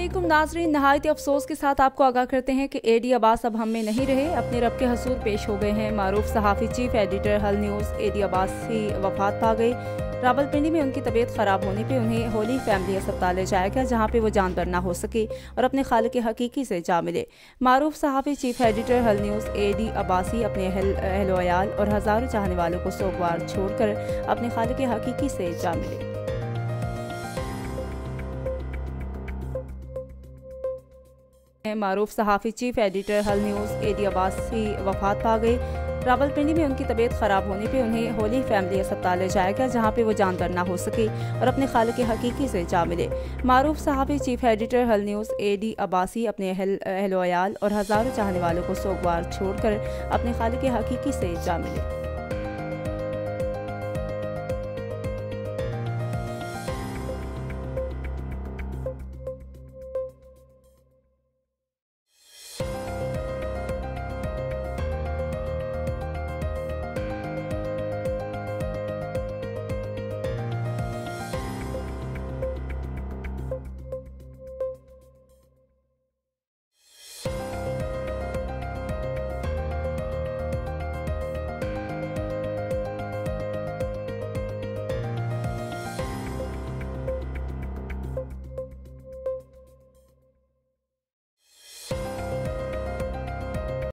अस्सलामुअलैकुम नाज़रीन, नहायत अफसोस के साथ आपको आगाह करते हैं कि एडी अब्बास अब हम में नहीं रहे, अपने रब के हसूर पेश हो गए हैं। मारूफ सहाफ़ी चीफ एडिटर हल न्यूज़ एडी अब्बास की वफात पा गई। रावलपिंडी में उनकी तबीयत ख़राब होने पे उन्हें होली फैमिली अस्पताल ले जाया गया, जहाँ पे वो जान बर ना हो सके और अपने खालिक हकीकी से जा मिले। मारूफ सहाफ़ी चीफ एडिटर हल न्यूज़ एडी अब्बासी अपने अहलो अयाल और हज़ारों चाहने वालों को सोगवार छोड़कर अपने खालिक हकीकी से जा मिले। मारूफ सहाफ़ी चीफ एडिटर हल न्यूज़ एडी अब्बास की वफात पा गई। रावलपिंडी में उनकी तबीयत ख़राब होने पे उन्हें होली फैमिली अस्पताल ले जाया गया, जहाँ पे वो जान बर ना हो सके और अपने खालिक हकीकी से जा मिले। मारूफ सहाफ़ी चीफ एडिटर हल न्यूज़ एडी अब्बासी अपने अहलो अयाल और हज़ारों चाहने वालों को सोगवार छोड़कर अपने खालिक हकीकी से जा मिले।